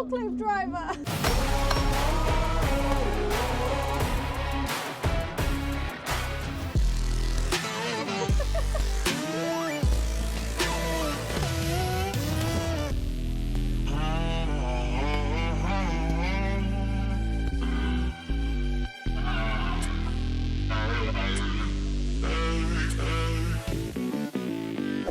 forklift driver.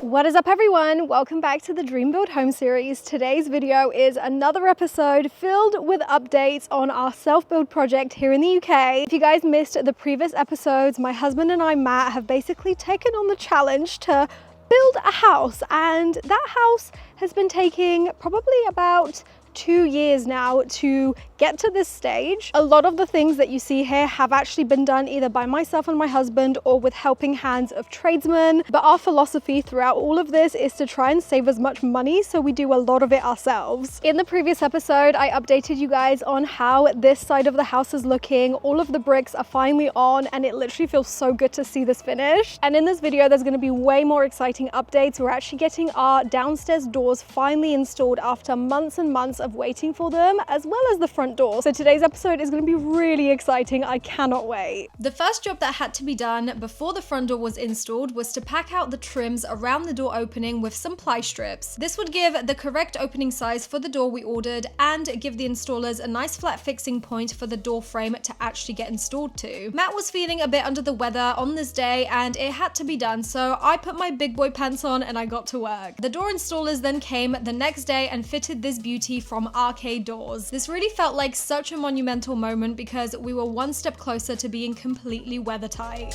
What is up everyone? Welcome back to the Dream Build Home series. Today's video is another episode filled with updates on our self-build project here in the UK. If you guys missed the previous episodes, my husband and I, Matt, have basically taken on the challenge to build a house, and that house has been taking probably about 2 years now to get to this stage. A lot of the things that you see here have actually been done either by myself and my husband or with helping hands of tradesmen, but our philosophy throughout all of this is to try and save as much money, so we do a lot of it ourselves. In the previous episode, I updated you guys on how this side of the house is looking. All of the bricks are finally on and it literally feels so good to see this finished. And in this video, there's going to be way more exciting updates. We're actually getting our downstairs doors finally installed after months and months of waiting for them, as well as the front door. So today's episode is going to be really exciting. I cannot wait. The first job that had to be done before the front door was installed was to pack out the trims around the door opening with some ply strips. This would give the correct opening size for the door we ordered and give the installers a nice flat fixing point for the door frame to actually get installed to. Matt was feeling a bit under the weather on this day and it had to be done, so I put my big boy pants on and I got to work. The door installers then came the next day and fitted this beauty from Arcade Doors. This really felt like such a monumental moment because we were one step closer to being completely weather tight.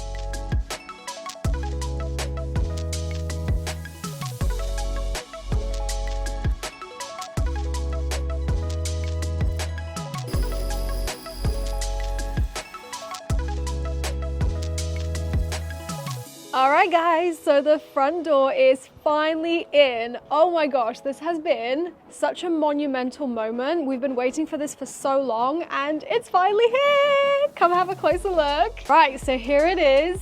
Alright guys, so the front door is finally in. Oh my gosh, this has been such a monumental moment. We've been waiting for this for so long and it's finally here. Come have a closer look. Right, so here it is.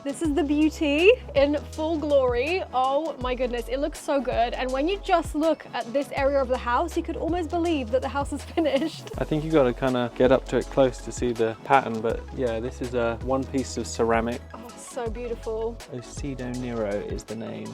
This is the beauty in full glory. Oh my goodness, it looks so good. And when you just look at this area of the house, you could almost believe that the house is finished. I think you got to kind of get up to it close to see the pattern, but yeah, this is one piece of ceramic. Oh, so beautiful. Ocido Nero is the name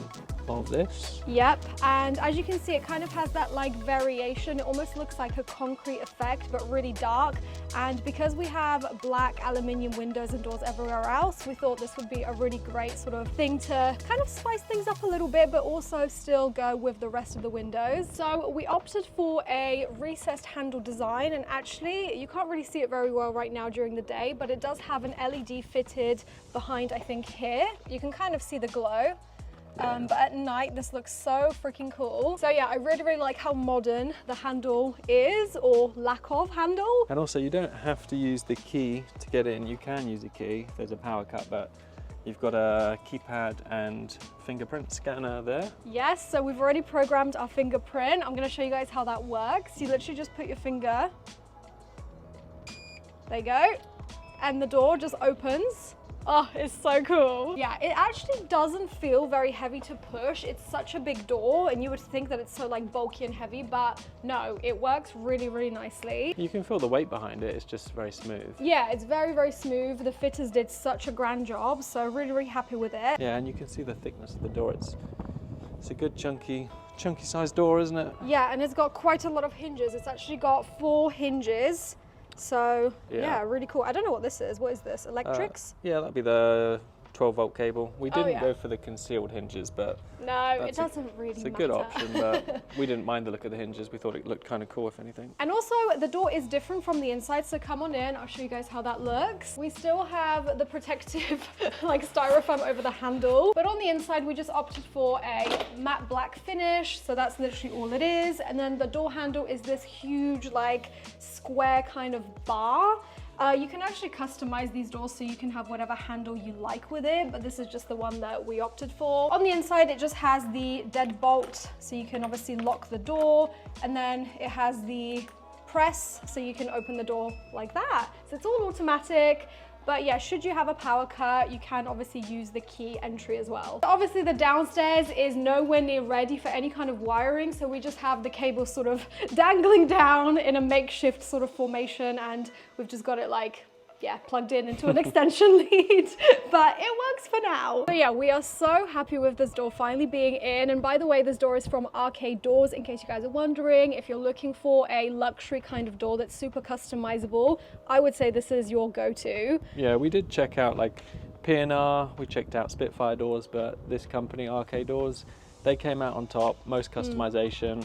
of this. Yep, and as you can see, it kind of has that like variation. It almost looks like a concrete effect, but really dark. And because we have black aluminium windows and doors everywhere else, we thought this would be a really great sort of thing to kind of spice things up a little bit, but also still go with the rest of the windows. So we opted for a recessed handle design, and actually you can't really see it very well right now during the day, but it does have an LED fitted behind, I think here. You can kind of see the glow. But at night, this looks so freaking cool. So yeah, I really like how modern the handle is, or lack of handle. And also, you don't have to use the key to get in. You can use a key if there's a power cut, but you've got a keypad and fingerprint scanner there. Yes, so we've already programmed our fingerprint. I'm gonna show you guys how that works. You literally just put your finger, there you go, and the door just opens. Oh, it's so cool. Yeah, it actually doesn't feel very heavy to push. It's such a big door and you would think that it's so like bulky and heavy, but no, it works really nicely. You can feel the weight behind it. It's just very smooth. Yeah, it's very smooth. The fitters did such a grand job, so really happy with it. Yeah, and you can see the thickness of the door. It's a good chunky sized door, isn't it? Yeah, and it's got quite a lot of hinges. It's actually got 4 hinges. So yeah, really cool. I don't know what this is. What is this? Electrics? Yeah, that'd be the 12-volt cable. We didn't go for the concealed hinges, but no, it doesn't really matter. It's a good option, but we didn't mind the look of the hinges. We thought it looked kind of cool, if anything. And also, the door is different from the inside, so come on in. I'll show you guys how that looks. We still have the protective like styrofoam over the handle, but on the inside, we just opted for a matte black finish. So that's literally all it is. And then the door handle is this huge, like square kind of bar. You can actually customize these doors so you can have whatever handle you like with it, but this is just the one that we opted for. On the inside, it just has the deadbolt, so you can obviously lock the door, and then it has the press, so you can open the door like that. So it's all automatic. But yeah, should you have a power cut, you can obviously use the key entry as well. Obviously the downstairs is nowhere near ready for any kind of wiring, so we just have the cable sort of dangling down in a makeshift sort of formation, and we've just got it like, yeah, plugged in into an extension lead, but it works for now. So yeah, we are so happy with this door finally being in. And by the way, this door is from Arcade Doors, in case you guys are wondering. If you're looking for a luxury kind of door that's super customizable, I would say this is your go-to. Yeah, we did check out like P&R, we checked out Spitfire doors, but this company, Arcade Doors, they came out on top, most customization.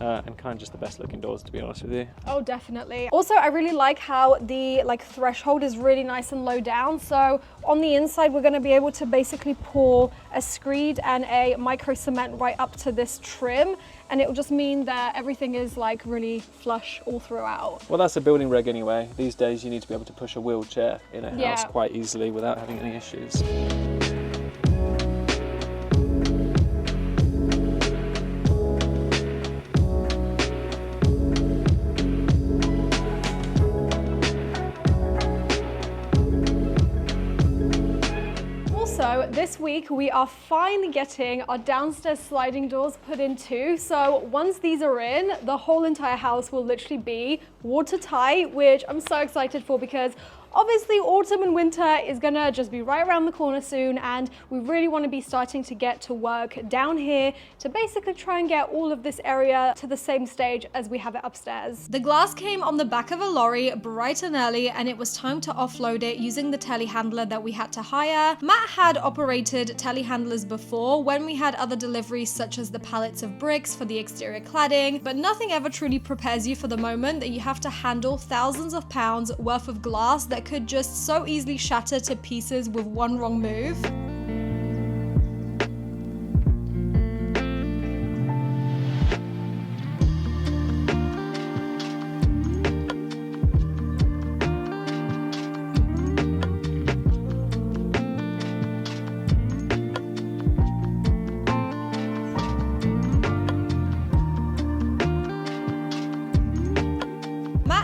And kind of just the best looking doors, to be honest with you. Oh, definitely. Also, I really like how the threshold is really nice and low down. So on the inside, we're gonna be able to basically pour a screed and a micro cement right up to this trim. And it will just mean that everything is like really flush all throughout. Well, that's a building reg anyway. These days, you need to be able to push a wheelchair in a house quite easily without having any issues. So this week we are finally getting our downstairs sliding doors put in too. So once these are in, the whole entire house will literally be watertight, which I'm so excited for because obviously autumn and winter is gonna just be right around the corner soon, and we really want to be starting to get to work down here to basically try and get all of this area to the same stage as we have it upstairs. The glass came on the back of a lorry bright and early, and it was time to offload it using the telehandler that we had to hire. Matt had operated telehandlers before when we had other deliveries such as the pallets of bricks for the exterior cladding, but nothing ever truly prepares you for the moment that you have to handle thousands of pounds worth of glass that could just so easily shatter to pieces with one wrong move.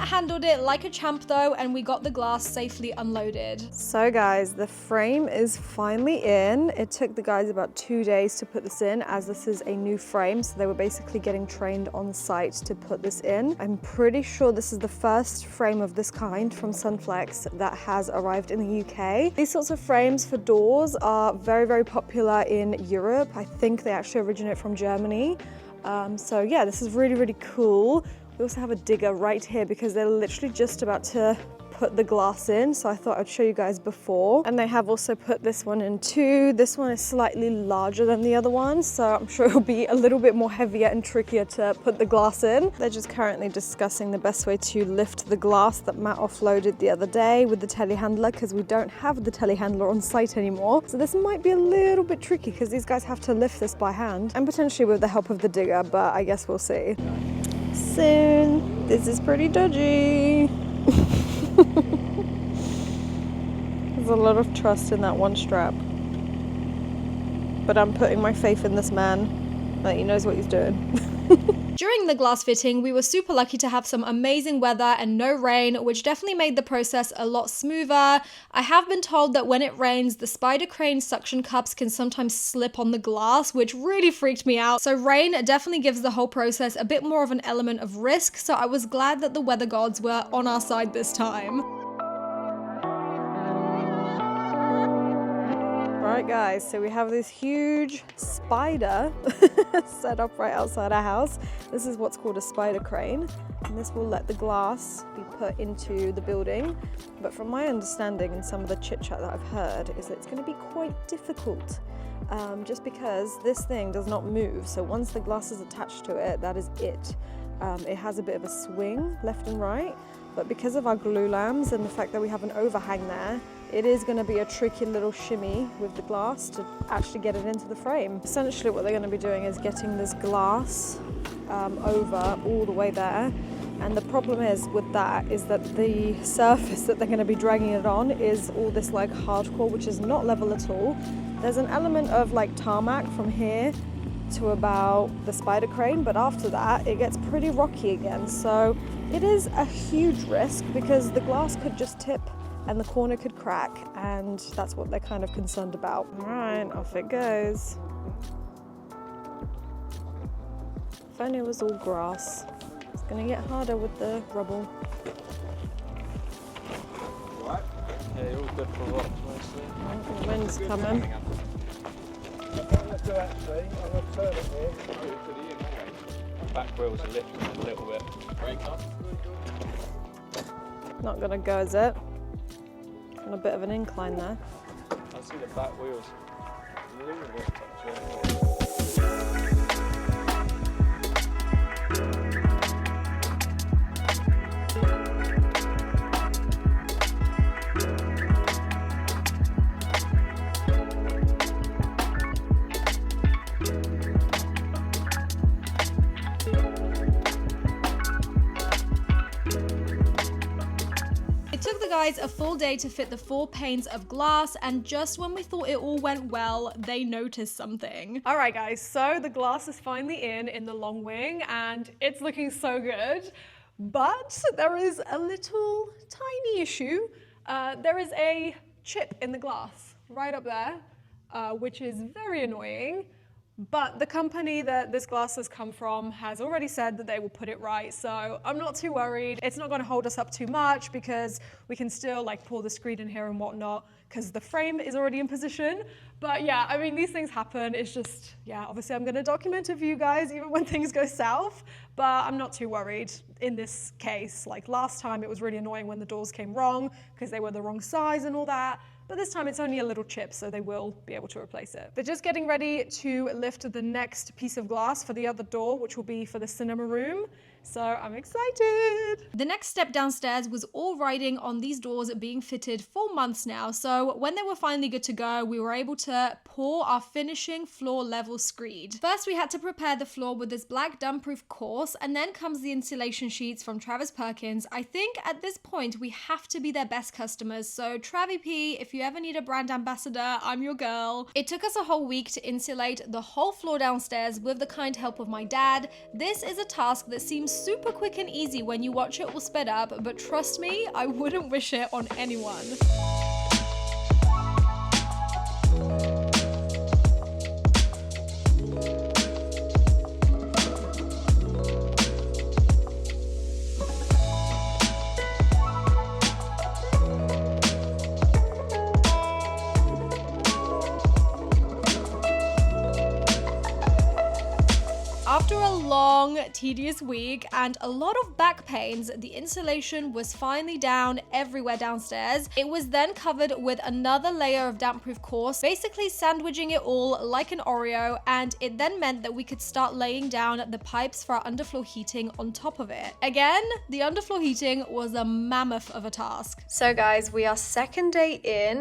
Handled it like a champ though, and we got the glass safely unloaded. So guys, the frame is finally in. It took the guys about 2 days to put this in, as this is a new frame, so they were basically getting trained on site to put this in. I'm pretty sure this is the first frame of this kind from Sunflex that has arrived in the UK. These sorts of frames for doors are very, very popular in Europe. I think they actually originate from Germany. So yeah, this is really, really cool. We also have a digger right here because they're literally just about to put the glass in, so I thought I'd show you guys before. And they have also put this one in too. This one is slightly larger than the other one, so I'm sure it'll be a little bit more heavier and trickier to put the glass in. They're just currently discussing the best way to lift the glass that Matt offloaded the other day with the telehandler, because we don't have the telehandler on site anymore. So this might be a little bit tricky because these guys have to lift this by hand, and potentially with the help of the digger, but I guess we'll see. Soon. This is pretty dodgy. There's a lot of trust in that one strap. But I'm putting my faith in this man that he knows what he's doing. During the glass fitting, we were super lucky to have some amazing weather and no rain, which definitely made the process a lot smoother. I have been told that when it rains, the spider crane suction cups can sometimes slip on the glass, which really freaked me out. So rain definitely gives the whole process a bit more of an element of risk, so I was glad that the weather gods were on our side this time. Alright guys, so we have this huge spider set up right outside our house. This is what's called a spider crane, and this will let the glass be put into the building. But from my understanding and some of the chit chat that I've heard is that it's going to be quite difficult, just because this thing does not move. So once the glass is attached to it, that is it. It has a bit of a swing left and right, but because of our glue lambs and the fact that we have an overhang there, it is going to be a tricky little shimmy with the glass to actually get it into the frame. Essentially what they're going to be doing is getting this glass over all the way there, and the problem is with that is that the surface that they're going to be dragging it on is all this like hardcore, which is not level at all. There's an element of like tarmac from here to about the spider crane, but after that it gets pretty rocky again, so it is a huge risk because the glass could just tip and the corner could crack, and that's what they're kind of concerned about. All right, off it goes. If only it was all grass. It's gonna get harder with the rubble. What? Yeah, you're all good for rocks mostly. Oh, the wind's coming. Back wheels are lifting a little bit. Brake on. Not gonna go, is it? On a bit of an incline there. I see the back wheels a little bit touching. It took the guys a full day to fit the 4 panes of glass, and just when we thought it all went well, they noticed something. All right guys, so the glass is finally in the long wing, and it's looking so good. But there is a little tiny issue. There is a chip in the glass right up there, which is very annoying. But the company that this glass has come from has already said that they will put it right, so I'm not too worried. It's not going to hold us up too much because we can still like pull the screed in here and whatnot because the frame is already in position. But yeah, I mean, these things happen. It's just, yeah, obviously I'm going to document it for you guys even when things go south, but I'm not too worried in this case. Like last time it was really annoying when the doors came wrong because they were the wrong size and all that. But this time it's only a little chip, so they will be able to replace it. They're just getting ready to lift the next piece of glass for the other door, which will be for the cinema room. So I'm excited. The next step downstairs was all riding on these doors being fitted for months now. So when they were finally good to go, we were able to pour our finishing floor level screed. First, we had to prepare the floor with this black dump-proof course, and then comes the insulation sheets from Travis Perkins. I think at this point we have to be their best customers. So Travi P, if you ever need a brand ambassador, I'm your girl. It took us a whole week to insulate the whole floor downstairs with the kind help of my dad. This is a task that seems super quick and easy when you watch it all sped up, but trust me, I wouldn't wish it on anyone. After a long, tedious week and a lot of back pains, the insulation was finally down everywhere downstairs. It was then covered with another layer of damp-proof course, basically sandwiching it all like an Oreo, and it then meant that we could start laying down the pipes for our underfloor heating on top of it. Again, the underfloor heating was a mammoth of a task. So guys, we are second day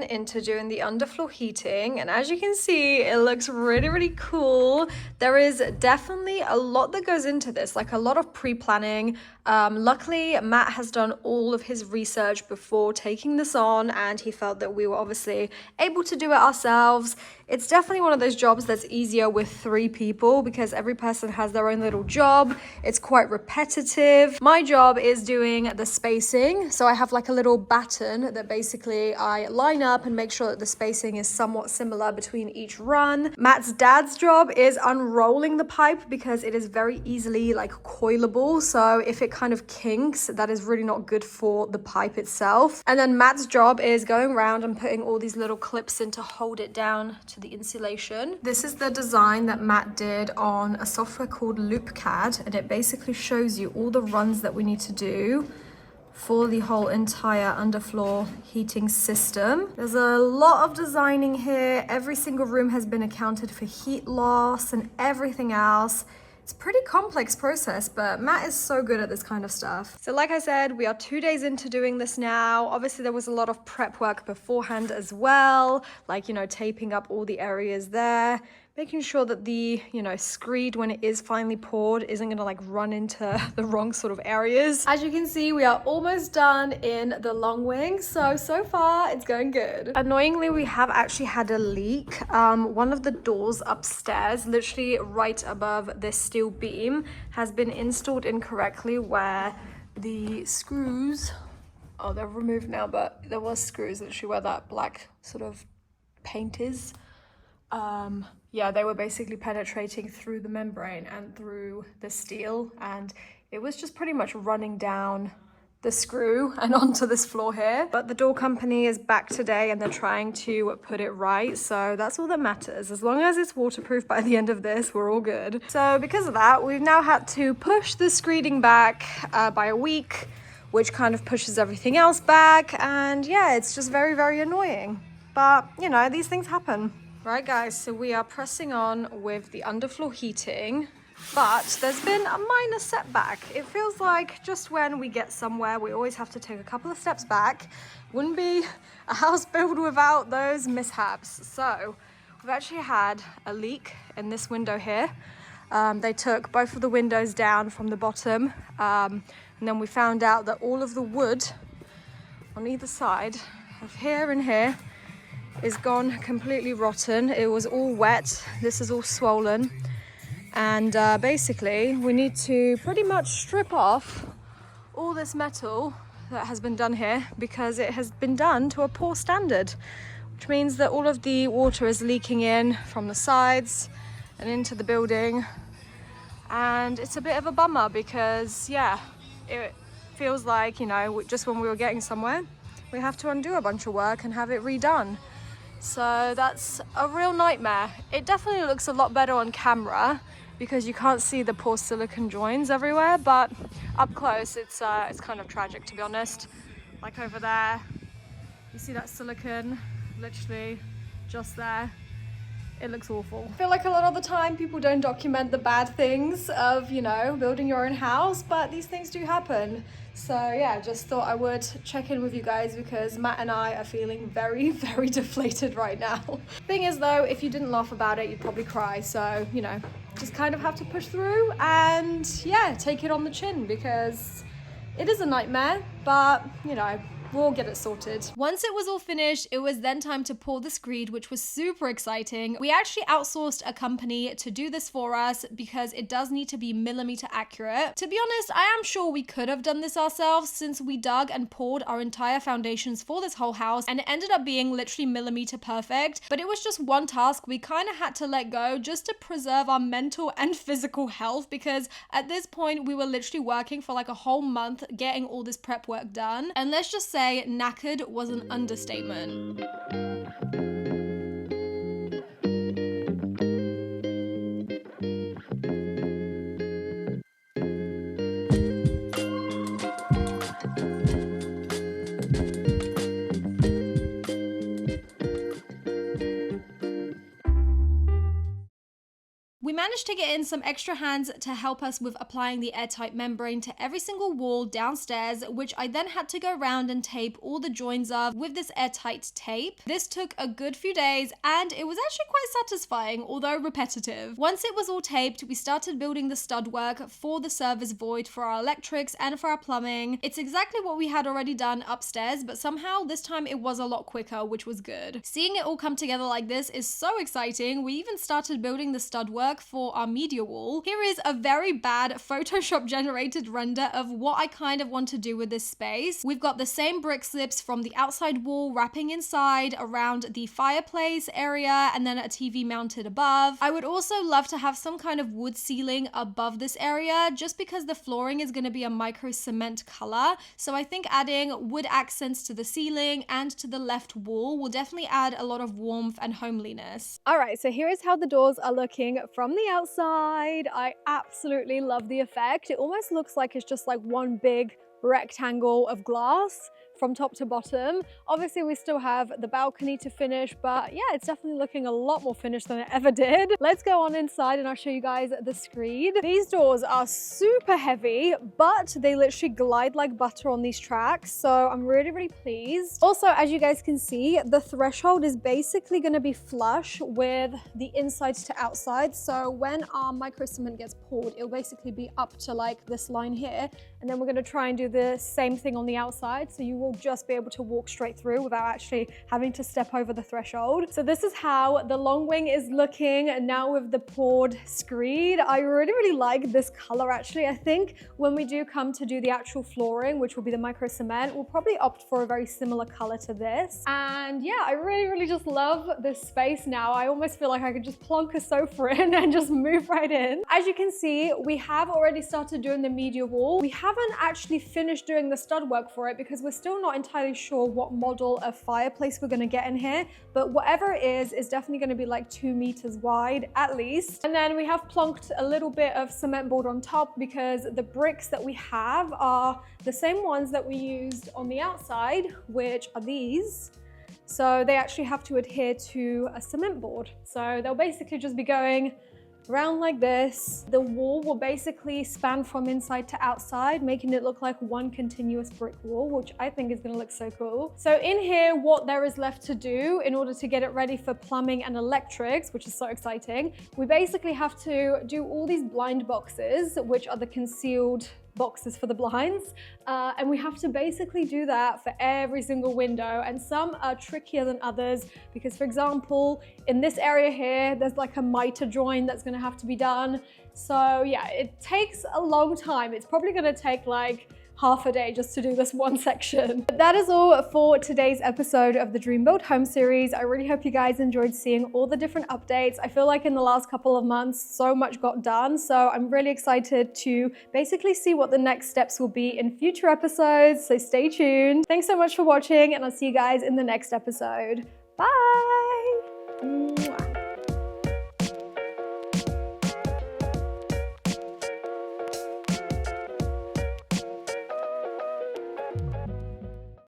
into doing the underfloor heating, and as you can see, it looks really, really cool. There is definitely a lot that goes into this, like a lot of pre-planning. Luckily, Matt has done all of his research before taking this on, and he felt that we were obviously able to do it ourselves. It's definitely one of those jobs that's easier with 3 people because every person has their own little job. It's quite repetitive. My job is doing the spacing. So I have like a little batten that basically I line up and make sure that the spacing is somewhat similar between each run. Matt's dad's job is unrolling the pipe because it is very easily like coilable. So if it kind of kinks, that is really not good for the pipe itself. And then Matt's job is going around and putting all these little clips in to hold it down to the insulation. This is the design that Matt did on a software called LoopCAD, and it basically shows you all the runs that we need to do for the whole entire underfloor heating system. There's a lot of designing here. Every single room has been accounted for heat loss and everything else. It's a pretty complex process, but Matt is so good at this kind of stuff. So like I said, we are 2 days into doing this now. Obviously there was a lot of prep work beforehand as well, like, you know, taping up all the areas there, making sure that the, you know, screed when it is finally poured isn't gonna like run into the wrong sort of areas. As you can see, we are almost done in the long wing. So far it's going good. Annoyingly, we have actually had a leak. One of the doors upstairs, literally right above this steel beam, has been installed incorrectly where the screws Oh, they're removed now, but there was screws literally where that black sort of paint is. Yeah, they were basically penetrating through the membrane and through the steel, and it was just pretty much running down the screw and onto this floor here. But the door company is back today and they're trying to put it right, so that's all that matters. As long as it's waterproof by the end of this, we're all good. So because of that, we've now had to push the screeding back by a week, which kind of pushes everything else back, and yeah, it's just very, very annoying. But, you know, these things happen. Right guys, so we are pressing on with the underfloor heating, but there's been a minor setback. It feels like just when we get somewhere, we always have to take a couple of steps back. Wouldn't be a house built without those mishaps. So we've actually had a leak in this window here. They took both of the windows down from the bottom, and then we found out that all of the wood on either side of here and here is gone completely rotten. It was all wet. This is all swollen. And basically we need to pretty much strip off all this metal that has been done here because it has been done to a poor standard, which means that all of the water is leaking in from the sides and into the building. And it's a bit of a bummer because, yeah, it feels like, you know, just when we were getting somewhere, we have to undo a bunch of work and have it redone. So that's a real nightmare. It definitely looks a lot better on camera because you can't see the poor silicone joins everywhere, but up close it's kind of tragic, to be honest. Like over there, you see that silicone literally just there. It looks awful. I feel like a lot of the time people don't document the bad things of, you know, building your own house, but these things do happen. So yeah, just thought I would check in with you guys because Matt and I are feeling very, very deflated right now. Thing is though, if you didn't laugh about it, you'd probably cry. So, you know, just kind of have to push through and yeah, take it on the chin because it is a nightmare, but you know, we'll get it sorted. Once it was all finished, it was then time to pour the screed, which was super exciting. We actually outsourced a company to do this for us because it does need to be millimeter accurate. To be honest, I am sure we could have done this ourselves since we dug and poured our entire foundations for this whole house and it ended up being literally millimeter perfect. But it was just one task we kind of had to let go just to preserve our mental and physical health because at this point we were literally working for like a whole month getting all this prep work done. And let's just say knackered was an understatement. We managed to get in some extra hands to help us with applying the airtight membrane to every single wall downstairs, which I then had to go around and tape all the joins of with this airtight tape. This took a good few days and it was actually quite satisfying, although repetitive. Once it was all taped, we started building the stud work for the service void for our electrics and for our plumbing. It's exactly what we had already done upstairs, but somehow this time it was a lot quicker, which was good. Seeing it all come together like this is so exciting. We even started building the stud work for our media wall. Here is a very bad Photoshop generated render of what I kind of want to do with this space. We've got the same brick slips from the outside wall wrapping inside around the fireplace area and then a TV mounted above. I would also love to have some kind of wood ceiling above this area just because the flooring is going to be a micro cement color. So I think adding wood accents to the ceiling and to the left wall will definitely add a lot of warmth and homeliness. All right, so here is how the doors are looking from the outside. I absolutely love the effect. It almost looks like it's just like one big rectangle of glass from top to bottom. Obviously we still have the balcony to finish, but yeah, it's definitely looking a lot more finished than it ever did. Let's go on inside and I'll show you guys the screed. These doors are super heavy, but they literally glide like butter on these tracks, so I'm really, really pleased. Also, as you guys can see, the threshold is basically going to be flush with the inside to outside, so when our micro cement gets poured, it'll basically be up to like this line here, and then we're going to try and do the same thing on the outside, so you will just be able to walk straight through without actually having to step over the threshold. So this is how the long wing is looking now with the poured screed. I really like this color actually. I think when we do come to do the actual flooring, which will be the micro cement, we'll probably opt for a very similar color to this. And yeah, I really just love this space now. I almost feel like I could just plonk a sofa in and just move right in. As you can see, we have already started doing the media wall. We haven't actually finished doing the stud work for it because we're still not entirely sure what model of fireplace we're gonna get in here, but whatever it is definitely gonna be like 2 meters wide at least. And then we have plonked a little bit of cement board on top because the bricks that we have are the same ones that we used on the outside, which are these. So they actually have to adhere to a cement board. So they'll basically just be going around like this. The wall will basically span from inside to outside, making it look like one continuous brick wall, which I think is gonna look so cool. So in here, what there is left to do in order to get it ready for plumbing and electrics, which is so exciting, we basically have to do all these blind boxes, which are the concealed boxes for the blinds, and we have to basically do that for every single window, and some are trickier than others because, for example, in this area here there's like a mitre join that's going to have to be done. So yeah, it takes a long time. It's probably going to take like half a day just to do this one section. But that is all for today's episode of the Dream Build Home series. I really hope you guys enjoyed seeing all the different updates. I feel like in the last couple of months, so much got done. So I'm really excited to basically see what the next steps will be in future episodes. So stay tuned. Thanks so much for watching, and I'll see you guys in the next episode. Bye. Mwah.